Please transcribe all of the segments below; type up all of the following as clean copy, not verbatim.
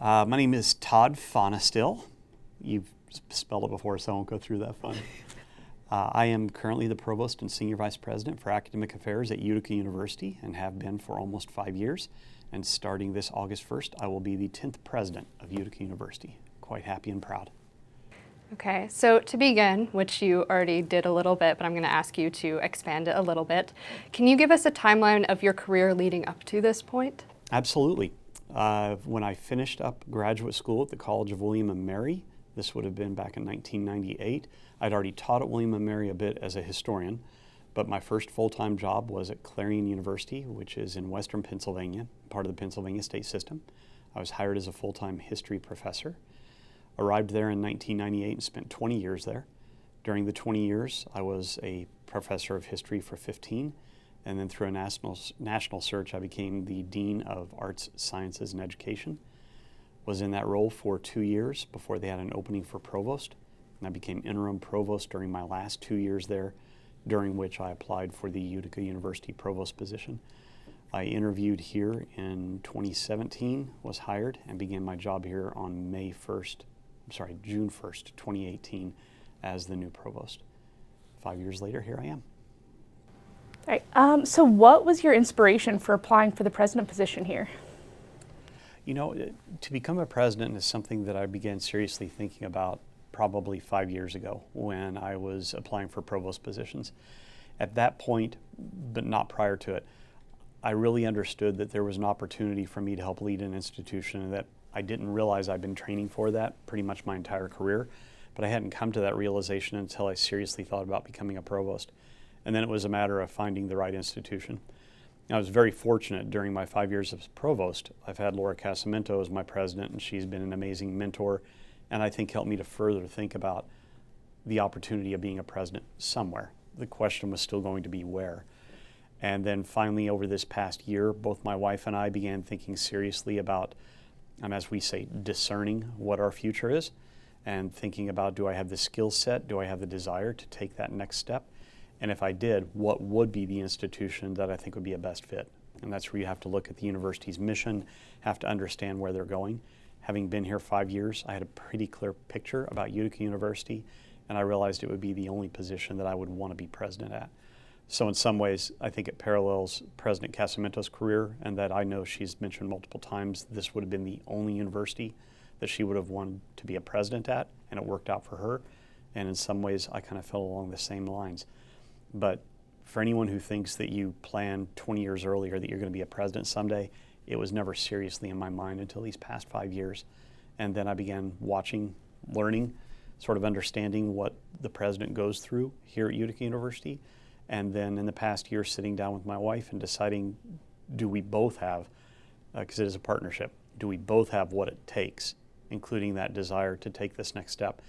My name is Todd Pfannestiel. You've spelled it before, so I won't go through that fun. I am currently the Provost and Senior Vice President for Academic Affairs at Utica University and have been for almost 5 years. And starting this August 1st, I will be the 10th President of Utica University. Quite happy and proud. Okay, so to begin, which you already did a little bit, but I'm going to ask you to expand it a little bit. Can you give us a timeline of your career leading up to this point? Absolutely. When I finished up graduate school at the College of William & Mary, this would have been back in 1998, I'd already taught at William & Mary a bit as a historian, but my first full-time job was at Clarion University, which is in western Pennsylvania, part of the Pennsylvania state system. I was hired as a full-time history professor. Arrived there in 1998 and spent 20 years there. During the 20 years, I was a professor of history for 15, and then through a national search, I became the Dean of Arts, Sciences, and Education. Was in that role for 2 years before they had an opening for Provost, and I became interim Provost during my last 2 years there, during which I applied for the Utica University Provost position. I interviewed here in 2017, was hired, and began my job here on June 1st, 2018, as the new Provost. 5 years later, here I am. All right. So what was your inspiration for applying for the president position here? You know, to become a president is something that I began seriously thinking about probably 5 years ago when I was applying for provost positions. At that point, but not prior to it, I really understood that there was an opportunity for me to help lead an institution, and that I didn't realize I'd been training for that pretty much my entire career, but I hadn't come to that realization until I seriously thought about becoming a provost. And then it was a matter of finding the right institution. I was very fortunate during my 5 years as provost. I've had Laura Casamento as my president, and she's been an amazing mentor, and I think helped me to further think about the opportunity of being a president somewhere. The question was still going to be where. And then finally, over this past year, both my wife and I began thinking seriously about, as we say, discerning what our future is, and thinking about, do I have the skill set, do I have the desire to take that next step? And if I did, what would be the institution that I think would be a best fit? And that's where you have to look at the university's mission, have to understand where they're going. Having been here 5 years, I had a pretty clear picture about Utica University, and I realized it would be the only position that I would want to be president at. So in some ways, I think it parallels President Casamento's career, and that I know she's mentioned multiple times this would have been the only university that she would have wanted to be a president at, and it worked out for her. And in some ways, I kind of fell along the same lines. But for anyone who thinks that you planned 20 years earlier that you're going to be a president someday, it was never seriously in my mind until these past 5 years. And then I began watching, learning, sort of understanding what the president goes through here at Utica University. And then in the past year, sitting down with my wife and deciding, do we both have, because it is a partnership, do we both have what it takes, including that desire to take this next step?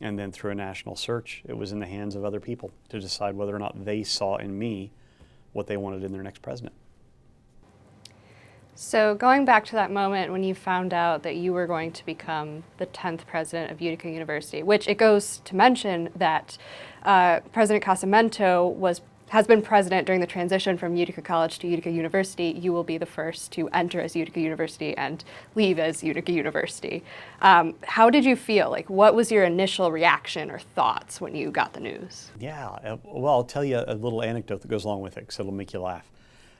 And then through a national search, it was in the hands of other people to decide whether or not they saw in me what they wanted in their next president. So going back to that moment when you found out that you were going to become the 10th president of Utica University, which it goes to mention that President Casamento has been president during the transition from Utica College to Utica University. You will be the first to enter as Utica University and leave as Utica University. How did you feel? Like, what was your initial reaction or thoughts when you got the news? Yeah, well, I'll tell you a little anecdote that goes along with it, because it'll make you laugh.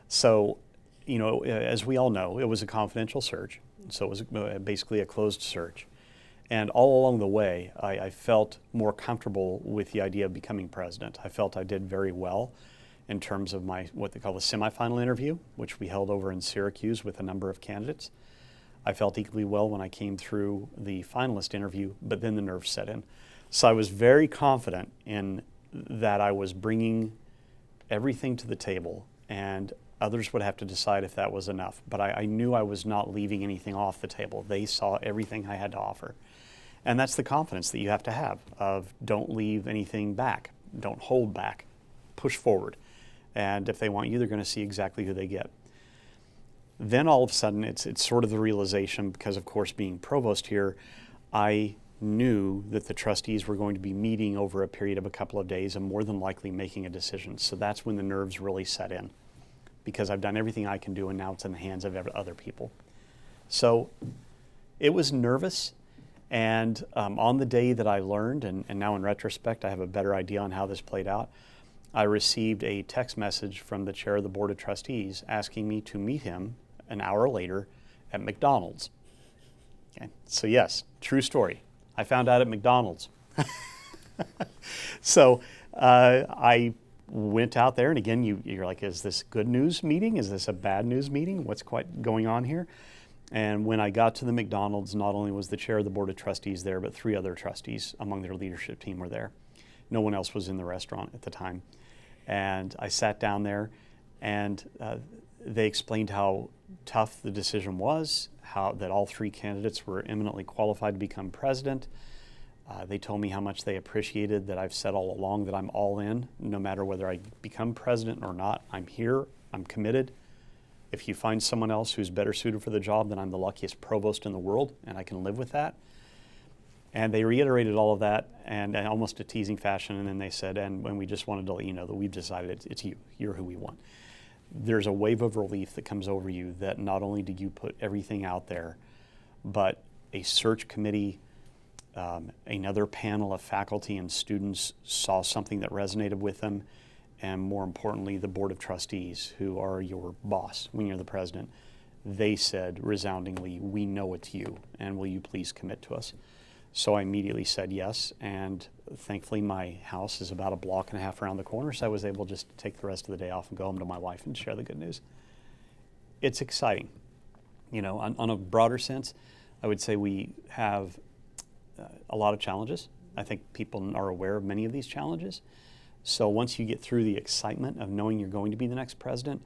So, you know, as we all know, it was a confidential search, so it was basically a closed search. And all along the way, I felt more comfortable with the idea of becoming president. I felt I did very well in terms of my, what they call the semifinal interview, which we held over in Syracuse with a number of candidates. I felt equally well when I came through the finalist interview, but then the nerves set in. So I was very confident in that I was bringing everything to the table, and others would have to decide if that was enough. But I knew I was not leaving anything off the table. They saw everything I had to offer. And that's the confidence that you have to have of don't leave anything back, don't hold back, push forward. And if they want you, they're going to see exactly who they get. Then all of a sudden, it's sort of the realization, because of course being provost here, I knew that the trustees were going to be meeting over a period of a couple of days and more than likely making a decision. So that's when the nerves really set in, because I've done everything I can do and now it's in the hands of other people. So It was nervous, and on the day that I learned, and now in retrospect I have a better idea on how this played out, I received a text message from the chair of the Board of Trustees asking me to meet him an hour later at McDonald's. Okay. So yes, true story. I found out at McDonald's. So I went out there, and again, you're like, is this good news meeting? Is this a bad news meeting? What's quite going on here? And when I got to the McDonald's, not only was the chair of the Board of Trustees there, but 3 other trustees among their leadership team were there. No one else was in the restaurant at the time. And I sat down there, and they explained how tough the decision was, how that all 3 candidates were eminently qualified to become president. They told me how much they appreciated that I've said all along that I'm all in, no matter whether I become president or not. I'm here, I'm committed. If you find someone else who's better suited for the job, then I'm the luckiest provost in the world, and I can live with that. And they reiterated all of that, and almost a teasing fashion, and then they said, and when we just wanted to let you know that we've decided it's you, you're who we want. There's a wave of relief that comes over you that not only did you put everything out there, but a search committee, another panel of faculty and students saw something that resonated with them, and more importantly, the Board of Trustees, who are your boss when you're the president, they said resoundingly, we know it's you, and will you please commit to us? So I immediately said yes, and thankfully my house is about a block and a half around the corner, so I was able just to take the rest of the day off and go home to my wife and share the good news. It's exciting. You know, on a broader sense, I would say we have a lot of challenges. I think people are aware of many of these challenges. So once you get through the excitement of knowing you're going to be the next president,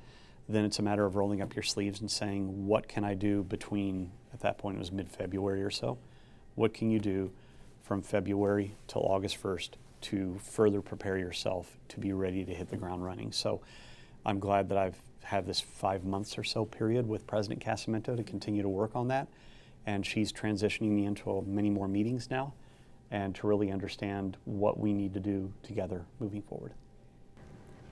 then it's a matter of rolling up your sleeves and saying, what can I do between, at that point it was mid-February or so, what can you do from February till August 1st to further prepare yourself to be ready to hit the ground running? So I'm glad that I've had this 5 months or so period with President Casamento to continue to work on that. And she's transitioning me into many more meetings now and to really understand what we need to do together moving forward.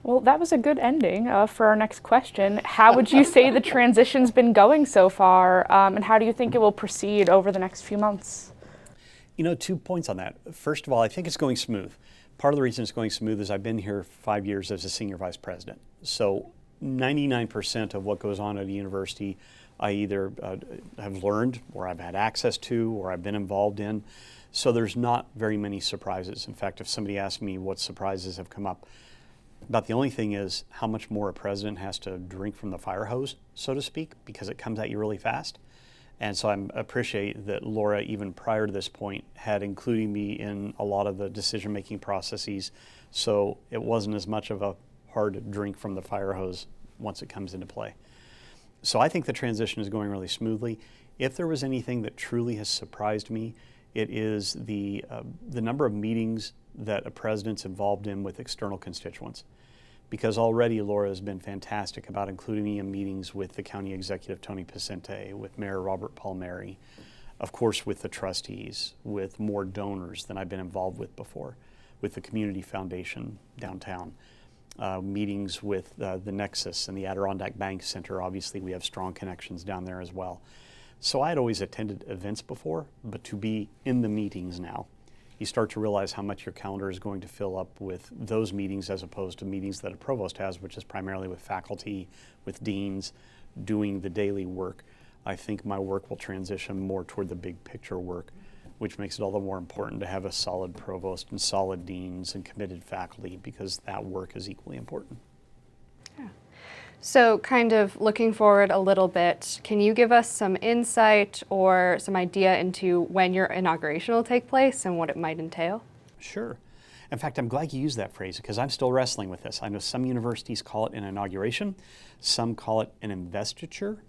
Well, that was a good ending for our next question. How would you say the transition's been going so far, and how do you think it will proceed over the next few months? You know, 2 points on that. First of all, I think it's going smooth. Part of the reason it's going smooth is I've been here 5 years as a senior vice president. So 99% of what goes on at a university, I either have learned, or I've had access to, or I've been involved in. So there's not very many surprises. In fact, if somebody asks me what surprises have come up, about the only thing is how much more a president has to drink from the fire hose, so to speak, because it comes at you really fast. And so I appreciate that Laura, even prior to this point, had included me in a lot of the decision-making processes, so it wasn't as much of a hard drink from the fire hose once it comes into play. So I think the transition is going really smoothly. If there was anything that truly has surprised me, it is the number of meetings that a president's involved in with external constituents. Because already Laura has been fantastic about including me in meetings with the county executive, Tony Picente, with Mayor Robert Palmieri, of course with the trustees, with more donors than I've been involved with before, with the community foundation downtown, meetings with the Nexus and the Adirondack Bank Center. Obviously we have strong connections down there as well. So I had always attended events before, but to be in the meetings now, you start to realize how much your calendar is going to fill up with those meetings as opposed to meetings that a provost has, which is primarily with faculty, with deans, doing the daily work. I think my work will transition more toward the big picture work, which makes it all the more important to have a solid provost and solid deans and committed faculty, because that work is equally important. Yeah. So kind of looking forward a little bit, can you give us some insight or some idea into when your inauguration will take place and what it might entail? Sure. In fact, I'm glad you used that phrase because I'm still wrestling with this. I know some universities call it an inauguration, some call it an investiture,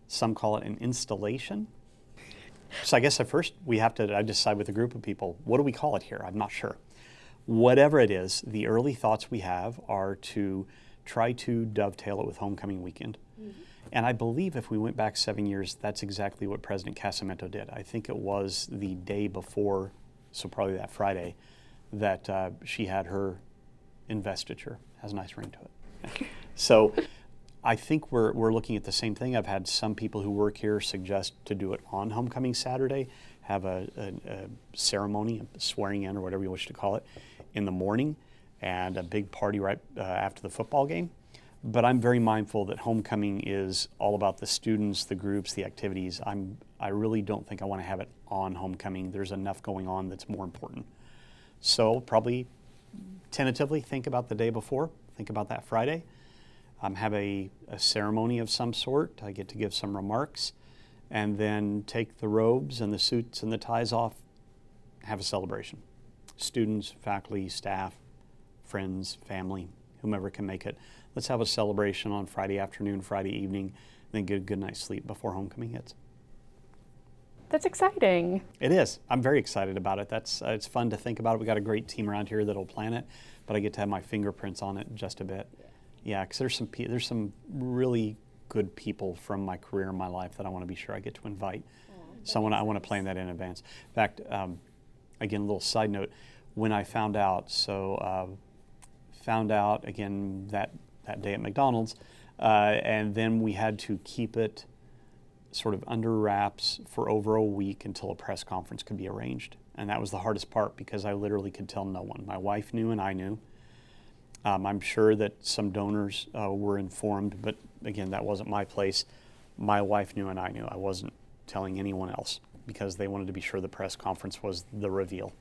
some call it an installation. So I guess at first I decide with a group of people, what do we call it here? I'm not sure. Whatever it is, the early thoughts we have are to try to dovetail it with homecoming weekend. Mm-hmm. And I believe if we went back 7 years, that's exactly what President Casamento did. I think it was the day before, so probably that Friday, that she had her investiture. Has a nice ring to it. So I think we're looking at the same thing. I've had some people who work here suggest to do it on homecoming Saturday, have a ceremony, a swearing in or whatever you wish to call it, in the morning, and a big party right after the football game. But I'm very mindful that homecoming is all about the students, the groups, the activities. I really don't think I want to have it on homecoming. There's enough going on that's more important. So probably tentatively think about the day before, think about that Friday. Have a ceremony of some sort. I get to give some remarks, and then take the robes and the suits and the ties off, have a celebration. Students, faculty, staff, friends, family, whomever can make it. Let's have a celebration on Friday afternoon, Friday evening, then get a good night's sleep before homecoming hits. That's exciting. It is. I'm very excited about it. It's fun to think about it. We got a great team around here that'll plan it, but I get to have my fingerprints on it just a bit. Yeah, because there's some really good people from my career and my life that I want to be sure I get to invite. So I want to plan that in advance. In fact, again, a little side note, when I found out, again that day at McDonald's, and then we had to keep it sort of under wraps for over a week until a press conference could be arranged. And that was the hardest part because I literally could tell no one. My wife knew and I knew. I'm sure that some donors were informed, but again, that wasn't my place. My wife knew and I knew. I wasn't telling anyone else because they wanted to be sure the press conference was the reveal.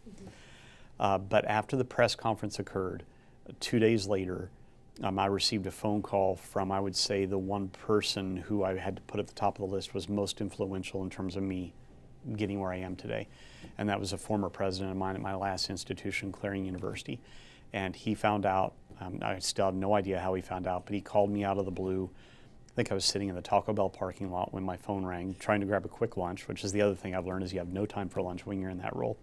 But after the press conference occurred, 2 days later, I received a phone call from, I would say, the one person who I had to put at the top of the list was most influential in terms of me getting where I am today. And that was a former president of mine at my last institution, Clarion University. And he found out, I still have no idea how he found out, but he called me out of the blue. I think I was sitting in the Taco Bell parking lot when my phone rang, trying to grab a quick lunch, which is the other thing I've learned is you have no time for lunch when you're in that role.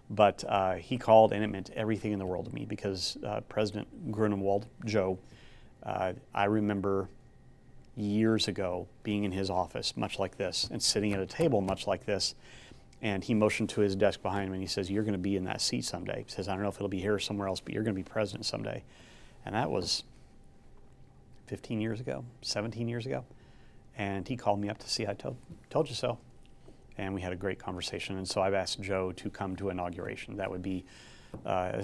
But he called, and it meant everything in the world to me because President Grunewald, Joe, I remember years ago being in his office, much like this, and sitting at a table much like this, and he motioned to his desk behind me, and he says, "You're going to be in that seat someday." He says, "I don't know if it'll be here or somewhere else, but you're going to be president someday." And that was 15 years ago, 17 years ago. And he called me up to see, I told you so. And we had a great conversation. And so I've asked Joe to come to inauguration. That would be,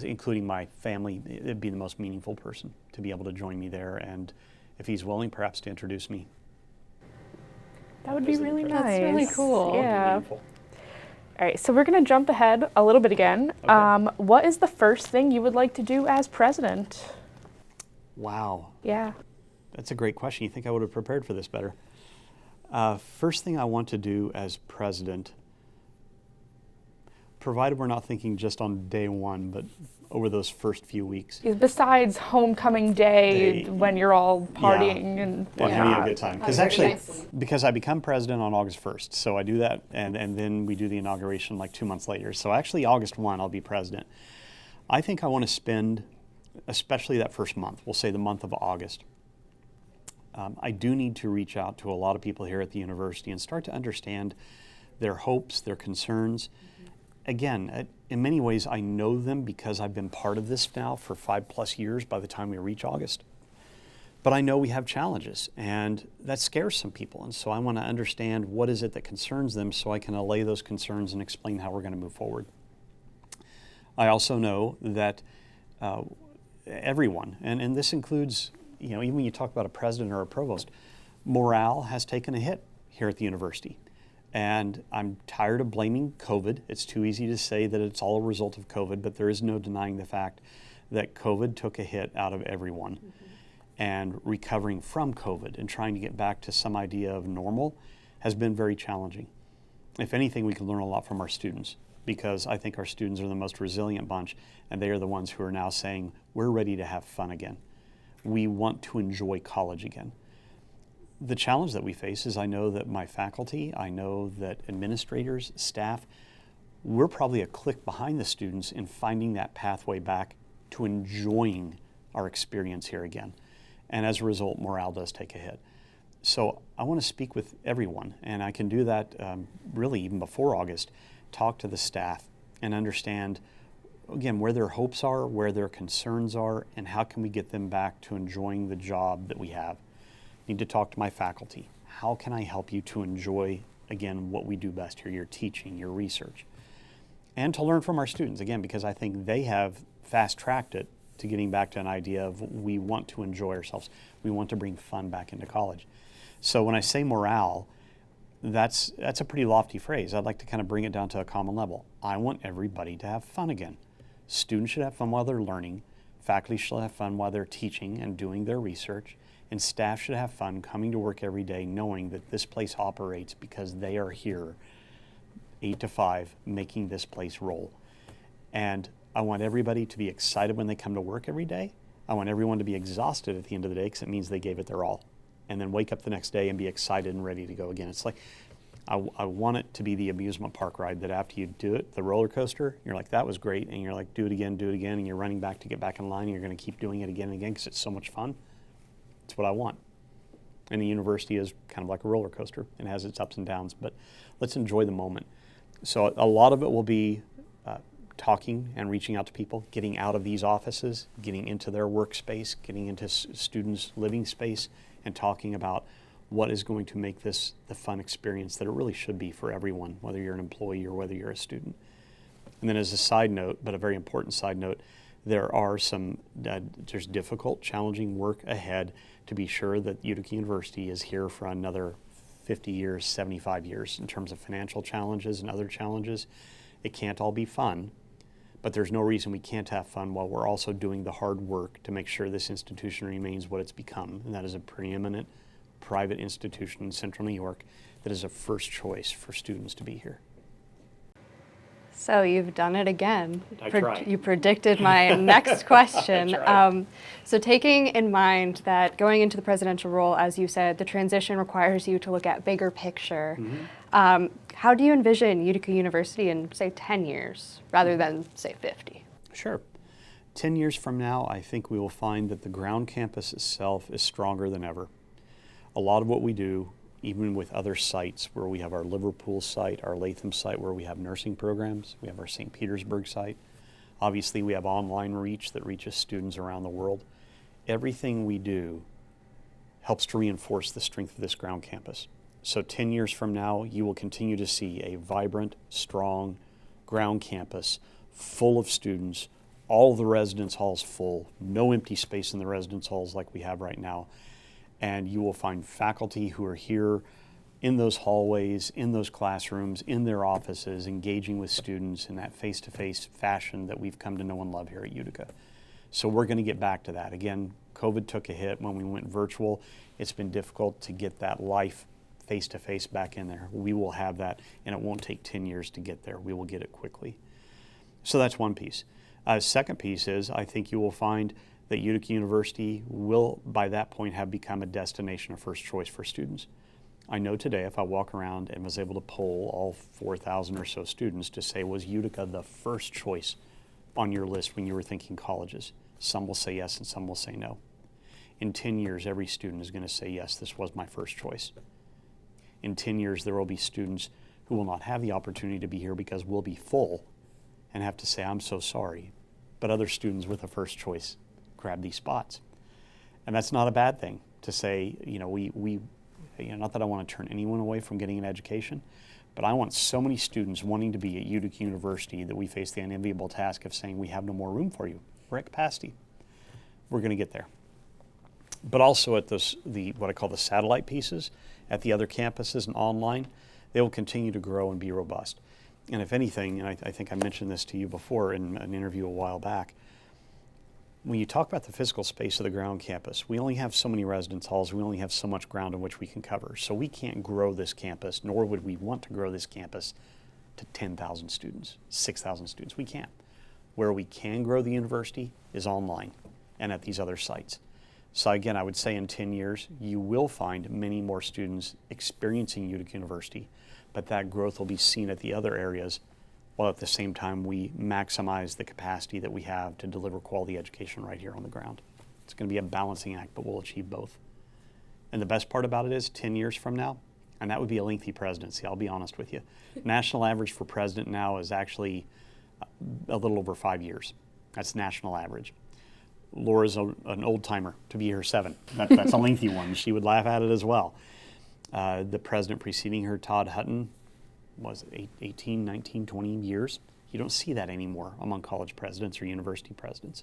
including my family, it'd be the most meaningful person to be able to join me there. And if he's willing, perhaps to introduce me. That would be really nice. That's really cool. Yeah. All right, so we're going to jump ahead a little bit again. Okay. What is the first thing you would like to do as president? Wow. Yeah. That's a great question. You think I would have prepared for this better? First thing I want to do as president, provided we're not thinking just on day one, but over those first few weeks. Besides homecoming day, when you're all partying and having whatnot. a good time. That'd be nice. Because I become president on August 1st, so I do that, and then we do the inauguration like 2 months later. So actually August 1, I'll be president. I think I want to spend, especially that first month, we'll say the month of August, I do need to reach out to a lot of people here at the university and start to understand their hopes, their concerns. Again, in many ways, I know them because I've been part of this now for 5+ years by the time we reach August. But I know we have challenges, and that scares some people. And so I want to understand what is it that concerns them so I can allay those concerns and explain how we're going to move forward. I also know that everyone, and this includes, even when you talk about a president or a provost, morale has taken a hit here at the university. And I'm tired of blaming COVID. It's too easy to say that it's all a result of COVID, but there is no denying the fact that COVID took a hit out of everyone. Mm-hmm. And recovering from COVID and trying to get back to some idea of normal has been very challenging. If anything, we can learn a lot from our students because I think our students are the most resilient bunch, and they are the ones who are now saying, we're ready to have fun again. We want to enjoy college again. The challenge that we face is I know that my faculty, I know that administrators, staff, we're probably a click behind the students in finding that pathway back to enjoying our experience here again. And as a result, morale does take a hit. So I want to speak with everyone, and I can do that really even before August, talk to the staff and understand, again, where their hopes are, where their concerns are, and how can we get them back to enjoying the job that we have. need to talk to my faculty. How can I help you to enjoy, again, what we do best here, your teaching, your research? And to learn from our students, again, because I think they have fast-tracked it to getting back to an idea of we want to enjoy ourselves. We want to bring fun back into college. So when I say morale, that's a pretty lofty phrase. I'd like to kind of bring it down to a common level. I want everybody to have fun again. Students should have fun while they're learning. Faculty should have fun while they're teaching and doing their research. And staff should have fun coming to work every day knowing that this place operates because they are here 8 to 5 making this place roll. And I want everybody to be excited when they come to work every day. I want everyone to be exhausted at the end of the day because it means they gave it their all. And then wake up the next day and be excited and ready to go again. It's like, I want it to be the amusement park ride that after you do it, the roller coaster, you're like, that was great. And you're like, do it again, and you're running back to get back in line. And you're going to keep doing it again and again because it's so much fun. It's what I want. And the university is kind of like a roller coaster and has its ups and downs, but let's enjoy the moment. So a lot of it will be talking and reaching out to people, getting out of these offices, getting into their workspace, getting into students' living space, and talking about what is going to make this the fun experience that it really should be for everyone, whether you're an employee or whether you're a student. And then as a side note, but a very important side note, there are there's difficult, challenging work ahead to be sure that Utica University is here for another 50 years, 75 years in terms of financial challenges and other challenges. It can't all be fun, but there's no reason we can't have fun while we're also doing the hard work to make sure this institution remains what it's become, and that is a preeminent private institution in Central New York that is a first choice for students to be here. So you've done it again. I tried. You predicted my next question. So taking in mind that going into the presidential role, as you said, the transition requires you to look at bigger picture. Mm-hmm. How do you envision Utica University in, say, 10 years rather than, say, 50? Sure. 10 years from now, I think we will find that the ground campus itself is stronger than ever. A lot of what we do, even with other sites where we have our Liverpool site, our Latham site where we have nursing programs, we have our St. Petersburg site. Obviously, we have online reach that reaches students around the world. Everything we do helps to reinforce the strength of this ground campus. So 10 years from now, you will continue to see a vibrant, strong ground campus full of students, all of the residence halls full, no empty space in the residence halls like we have right now. And you will find faculty who are here in those hallways, in those classrooms, in their offices, engaging with students in that face-to-face fashion that we've come to know and love here at Utica. So we're going to get back to that. Again, COVID took a hit when we went virtual. It's been difficult to get that life face-to-face back in there. We will have that, and it won't take 10 years to get there. We will get it quickly. So that's one piece. Second piece is I think you will find that Utica University will, by that point, have become a destination of first choice for students. I know today if I walk around and was able to poll all 4,000 or so students to say, was Utica the first choice on your list when you were thinking colleges? Some will say yes and some will say no. In 10 years, every student is going to say, yes, this was my first choice. In 10 years, there will be students who will not have the opportunity to be here because we'll be full and have to say, I'm so sorry. But other students with a first choice grab these spots. And that's not a bad thing to say, not that I want to turn anyone away from getting an education, but I want so many students wanting to be at Utica University that we face the unenviable task of saying we have no more room for you. We're at capacity. We're going to get there. But also at what I call the satellite pieces at the other campuses and online, they will continue to grow and be robust. And if anything, and I think I mentioned this to you before in an interview a while back, when you talk about the physical space of the ground campus, we only have so many residence halls, we only have so much ground in which we can cover. So we can't grow this campus, nor would we want to grow this campus to 10,000 students, 6,000 students. We can't. Where we can grow the university is online and at these other sites. So again, I would say in 10 years, you will find many more students experiencing Utica University, but that growth will be seen at the other areas while at the same time we maximize the capacity that we have to deliver quality education right here on the ground. It's going to be a balancing act, but we'll achieve both. And the best part about it is 10 years from now, and that would be a lengthy presidency, I'll be honest with you. National average for president now is actually a little over 5 years. That's national average. Laura's an old timer to be here 7. That's a lengthy one. She would laugh at it as well. The president preceding her, Todd Hutton, was 18, 19, 20 years. You don't see that anymore among college presidents or university presidents.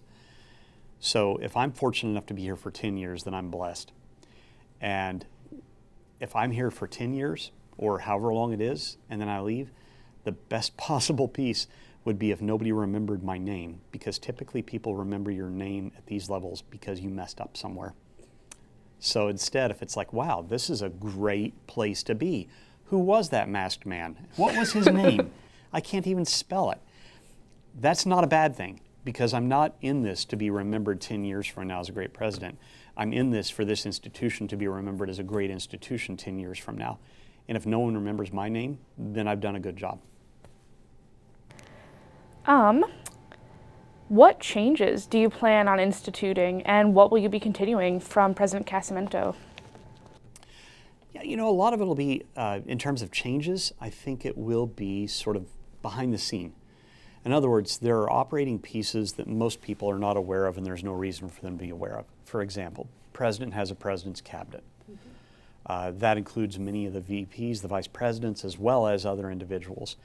So if I'm fortunate enough to be here for 10 years, then I'm blessed. And if I'm here for 10 years, or however long it is, and then I leave, the best possible piece would be if nobody remembered my name, because typically people remember your name at these levels because you messed up somewhere. So instead, if it's like, wow, this is a great place to be. Who was that masked man? What was his name? I can't even spell it. That's not a bad thing, because I'm not in this to be remembered 10 years from now as a great president. I'm in this for this institution to be remembered as a great institution 10 years from now. And if no one remembers my name, then I've done a good job. What changes do you plan on instituting, and what will you be continuing from President Casamento? Yeah, a lot of it will be, in terms of changes, I think it will be sort of behind the scene. In other words, there are operating pieces that most people are not aware of, and there's no reason for them to be aware of. For example, the president has a president's cabinet. That includes many of the VPs, the vice presidents, as well as other individuals.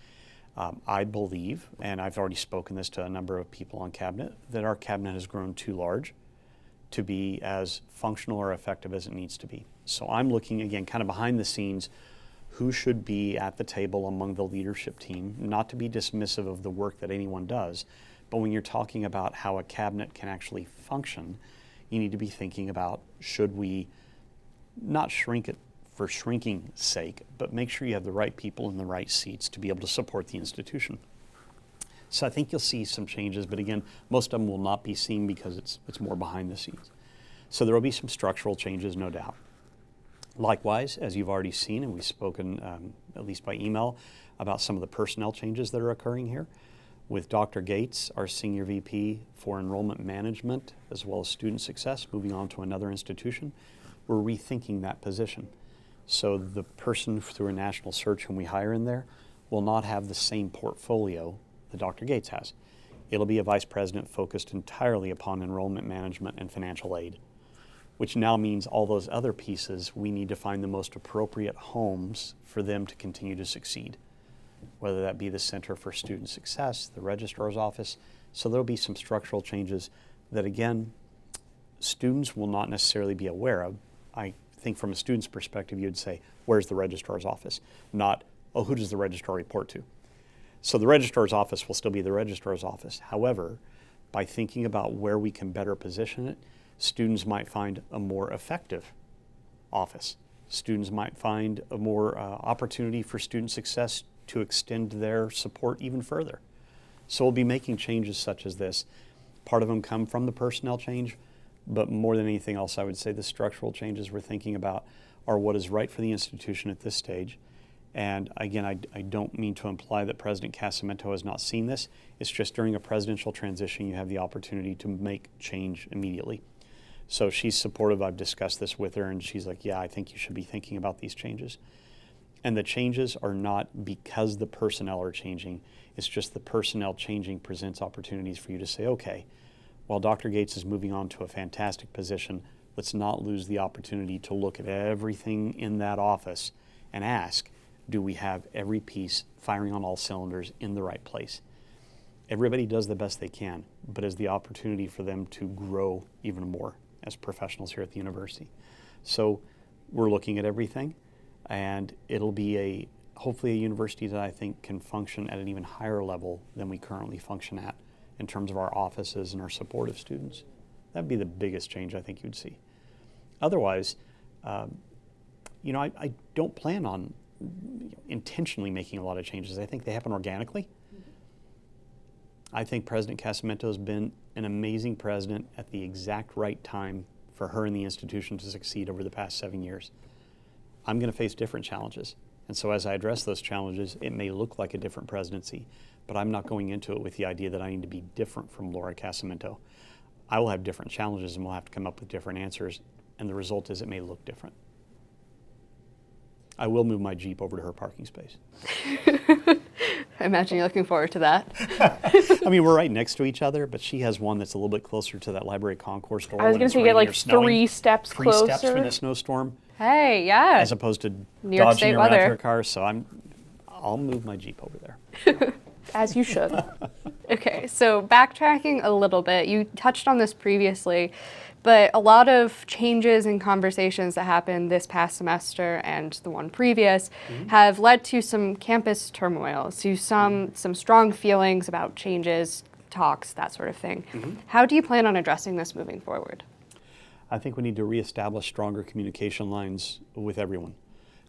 I believe, and I've already spoken this to a number of people on cabinet, that our cabinet has grown too large to be as functional or effective as it needs to be. So I'm looking, again, kind of behind the scenes, who should be at the table among the leadership team, not to be dismissive of the work that anyone does, but when you're talking about how a cabinet can actually function, you need to be thinking about, should we not shrink it for shrinking's sake, but make sure you have the right people in the right seats to be able to support the institution. So I think you'll see some changes, but again, most of them will not be seen because it's more behind the scenes. So there will be some structural changes, no doubt. Likewise, as you've already seen, and we've spoken, at least by email, about some of the personnel changes that are occurring here. With Dr. Gates, our Senior VP for Enrollment Management, as well as Student Success, moving on to another institution, we're rethinking that position. So the person through a national search whom we hire in there will not have the same portfolio that Dr. Gates has. It'll be a vice president focused entirely upon enrollment management and financial aid, which now means all those other pieces, we need to find the most appropriate homes for them to continue to succeed, whether that be the Center for Student Success, the Registrar's Office. So there'll be some structural changes that, again, students will not necessarily be aware of. I think from a student's perspective, you'd say, where's the Registrar's Office? Not, oh, who does the registrar report to? So the Registrar's Office will still be the Registrar's Office. However, by thinking about where we can better position it, students might find a more effective office. Students might find a more opportunity for student success to extend their support even further. So we'll be making changes such as this. Part of them come from the personnel change, but more than anything else, I would say the structural changes we're thinking about are what is right for the institution at this stage. And again, I don't mean to imply that President Casamento has not seen this. It's just during a presidential transition, you have the opportunity to make change immediately. So she's supportive. I've discussed this with her, and she's like, yeah, I think you should be thinking about these changes. And the changes are not because the personnel are changing. It's just the personnel changing presents opportunities for you to say, okay, while Dr. Gates is moving on to a fantastic position, let's not lose the opportunity to look at everything in that office and ask, do we have every piece firing on all cylinders in the right place? Everybody does the best they can, but is the opportunity for them to grow even more as professionals here at the university. So we're looking at everything, and it'll be hopefully a university that I think can function at an even higher level than we currently function at in terms of our offices and our support of students. That'd be the biggest change I think you'd see. Otherwise, I don't plan on intentionally making a lot of changes. I think they happen organically. I think President Casamento has been an amazing president at the exact right time for her and the institution to succeed over the past 7 years. I'm going to face different challenges. And so as I address those challenges, it may look like a different presidency, but I'm not going into it with the idea that I need to be different from Laura Casamento. I will have different challenges and we'll have to come up with different answers, and the result is it may look different. I will move my Jeep over to her parking space. I imagine you're looking forward to that. I mean, we're right next to each other, but she has one that's a little bit closer to that library concourse door. I was when going it's to say, get raining or like snowing. 3 steps 3 closer. steps from the snowstorm, Hey, yeah. as opposed to New York dodging State around weather. her car. So I'll move my Jeep over there. As you should. Okay, so backtracking a little bit, you touched on this previously, but a lot of changes in conversations that happened this past semester and the one previous have led to some campus turmoil, to some strong feelings about changes, talks, that sort of thing. How do you plan on addressing this moving forward? I think we need to reestablish stronger communication lines with everyone.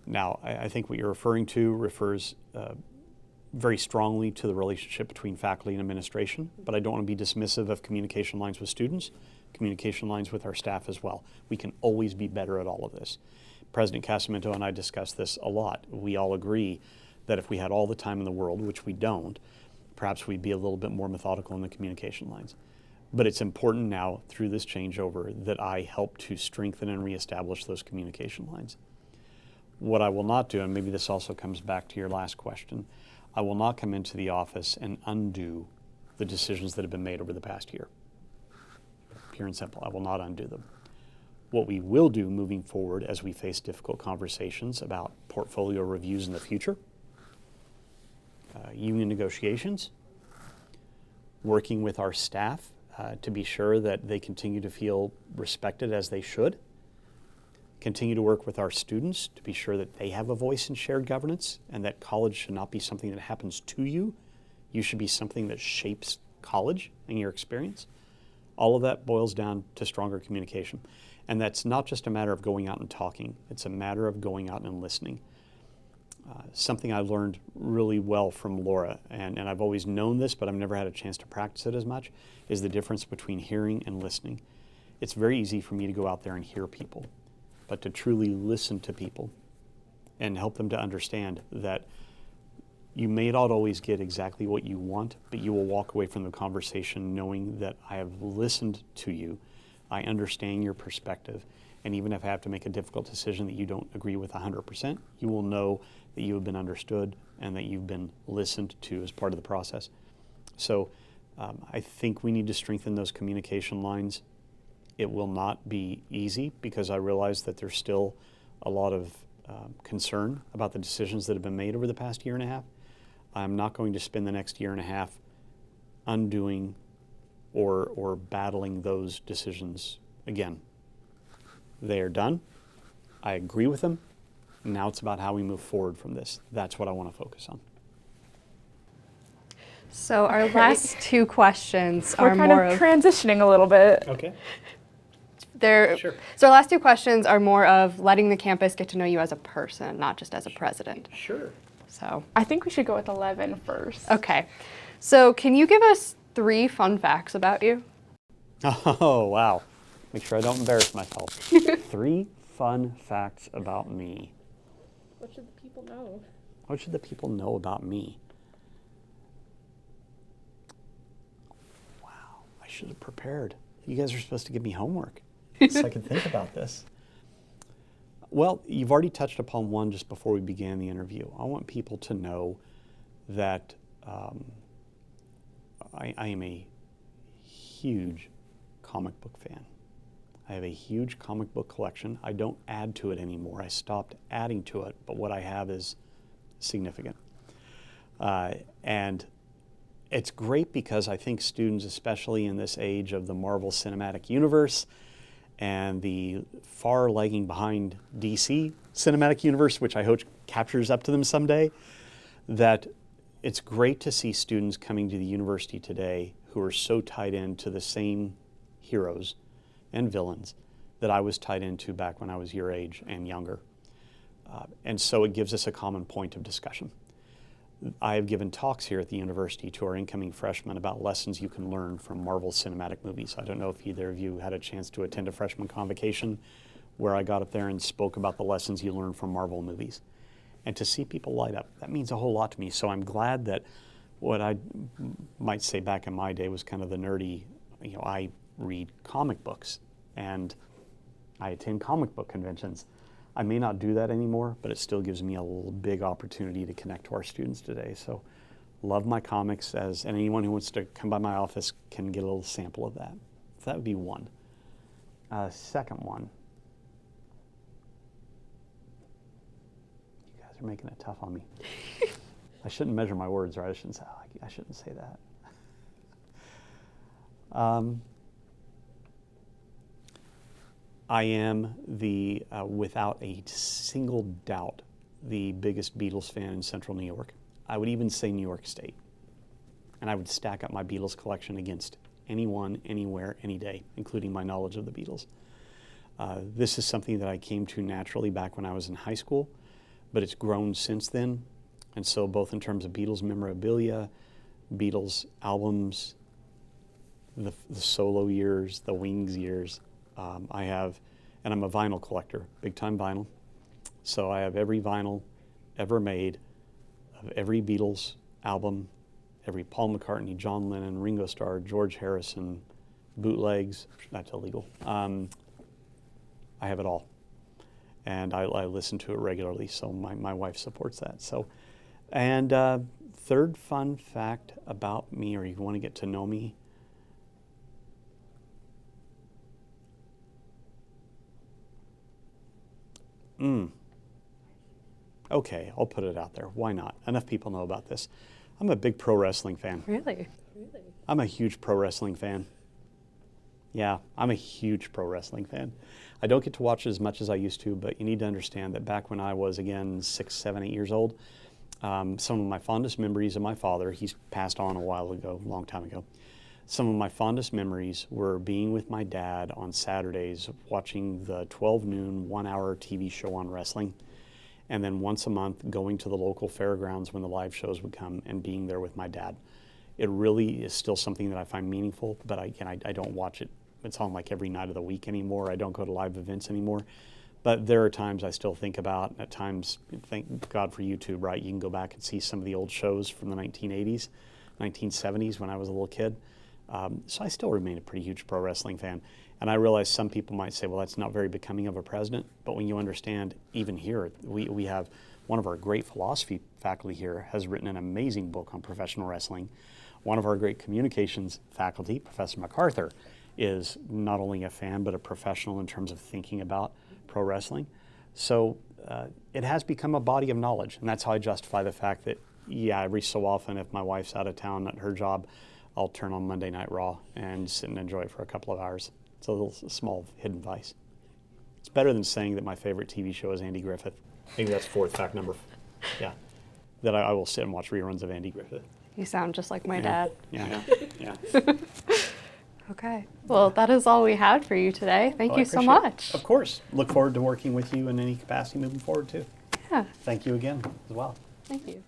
Now, I think what you're referring to refers very strongly to the relationship between faculty and administration, but I don't want to be dismissive of communication lines with students, communication lines with our staff as well. We can always be better at all of this. President Casamento and I discussed this a lot. We all agree that if we had all the time in the world, which we don't, perhaps we'd be a little bit more methodical in the communication lines. But it's important now, through this changeover, that I help to strengthen and reestablish those communication lines. What I will not do, and maybe this also comes back to your last question, I will not come into the office and undo the decisions that have been made over the past year. Pure and simple, I will not undo them. What we will do moving forward as we face difficult conversations about portfolio reviews in the future, union negotiations, working with our staff to be sure that they continue to feel respected as they should, continue to work with our students to be sure that they have a voice in shared governance and that college should not be something that happens to you. You should be something that shapes college and your experience. All of that boils down to stronger communication. And that's not just a matter of going out and talking. It's a matter of going out and listening. Something I learned really well from Laura, and I've always known this, but I've never had a chance to practice it as much, is the difference between hearing and listening. It's very easy for me to go out there and hear people, but to truly listen to people and help them to understand that you may not always get exactly what you want, but you will walk away from the conversation knowing that I have listened to you, I understand your perspective, and even if I have to make a difficult decision that you don't agree with 100%, you will know that you have been understood and that you've been listened to as part of the process. So I think we need to strengthen those communication lines. It will not be easy because I realize that there's still a lot of concern about the decisions that have been made over the past year and a half. I'm not going to spend the next year and a half undoing or battling those decisions again. They are done. I agree with them. Now it's about how we move forward from this. That's what I want to focus on. So our last 2 questions We're are kind more of transitioning a little bit. Okay. Sure. So our last 2 questions are more of letting the campus get to know you as a person, not just as a president. Sure. So, I think we should go with 11 first. okay. So can you give us 3 fun facts about you? Oh, wow. Make sure I don't embarrass myself. 3 fun facts about me. What should the people know? What should the people know about me? Wow, I should have prepared. You guys are supposed to give me homework so I can think about this. Well, you've already touched upon one just before we began the interview. I want people to know that I am a huge comic book fan. I have a huge comic book collection. I don't add to it anymore. I stopped adding to it, but what I have is significant. And it's great because I think students, especially in this age of the Marvel Cinematic Universe and the far lagging behind DC Cinematic Universe, which I hope captures up to them someday, that it's great to see students coming to the university today who are so tied into the same heroes and villains that I was tied into back when I was your age and younger. And so it gives us a common point of discussion. I have given talks here at the university to our incoming freshmen about lessons you can learn from Marvel Cinematic movies. I don't know if either of you had a chance to attend a freshman convocation where I got up there and spoke about the lessons you learn from Marvel movies. And to see people light up, that means a whole lot to me. So I'm glad that what I might say back in my day was kind of the nerdy, I read comic books and I attend comic book conventions. I may not do that anymore, but it still gives me a little big opportunity to connect to our students today. So Love my comics, and anyone who wants to come by my office can get a little sample of that. So that would be one. Second one. You guys are making it tough on me. I shouldn't measure my words, right? I shouldn't say that. I am without a single doubt, the biggest Beatles fan in Central New York. I would even say New York State. And I would stack up my Beatles collection against anyone, anywhere, any day, including my knowledge of the Beatles. This is something that I came to naturally back when I was in high school, but it's grown since then. And so both in terms of Beatles memorabilia, Beatles albums, the solo years, the Wings years, I have, and I'm a vinyl collector, big time vinyl. So I have every vinyl ever made of every Beatles album, every Paul McCartney, John Lennon, Ringo Starr, George Harrison, bootlegs, that's illegal. I have it all. And I listen to it regularly, so my wife supports that. So, and third fun fact about me, or you want to get to know me, okay, I'll put it out there. Why not? Enough people know about this. I'm a big pro wrestling fan. Really? I'm a huge pro wrestling fan. Yeah, I'm a huge pro wrestling fan. I don't get to watch it as much as I used to, but you need to understand that back when I was, again, 6, 7, 8 years old, some of my fondest memories of my father, he's passed on a while ago, a long time ago. Some of my fondest memories were being with my dad on Saturdays, watching the 12 noon, 1-hour TV show on wrestling, and then once a month going to the local fairgrounds when the live shows would come and being there with my dad. It really is still something that I find meaningful, but I don't watch it. It's on like every night of the week anymore. I don't go to live events anymore. But there are times I still think about, at times, thank God for YouTube, right? You can go back and see some of the old shows from the 1980s, 1970s when I was a little kid. So I still remain a pretty huge pro wrestling fan. And I realize some people might say, well, that's not very becoming of a president. But when you understand, even here, we have one of our great philosophy faculty here has written an amazing book on professional wrestling. One of our great communications faculty, Professor MacArthur, is not only a fan, but a professional in terms of thinking about pro wrestling. So it has become a body of knowledge. And that's how I justify the fact that, yeah, every so often, if my wife's out of town at her job, I'll turn on Monday Night Raw and sit and enjoy it for a couple of hours. It's a little small hidden vice. It's better than saying that my favorite TV show is Andy Griffith. Maybe that's fourth fact number. Yeah, that I will sit and watch reruns of Andy Griffith. You sound just like my dad. Yeah. Okay. Well, that is all we had for you today. Thank you so appreciate it. much. Of course. Look forward to working with you in any capacity moving forward, too. Yeah. Thank you again as well. Thank you.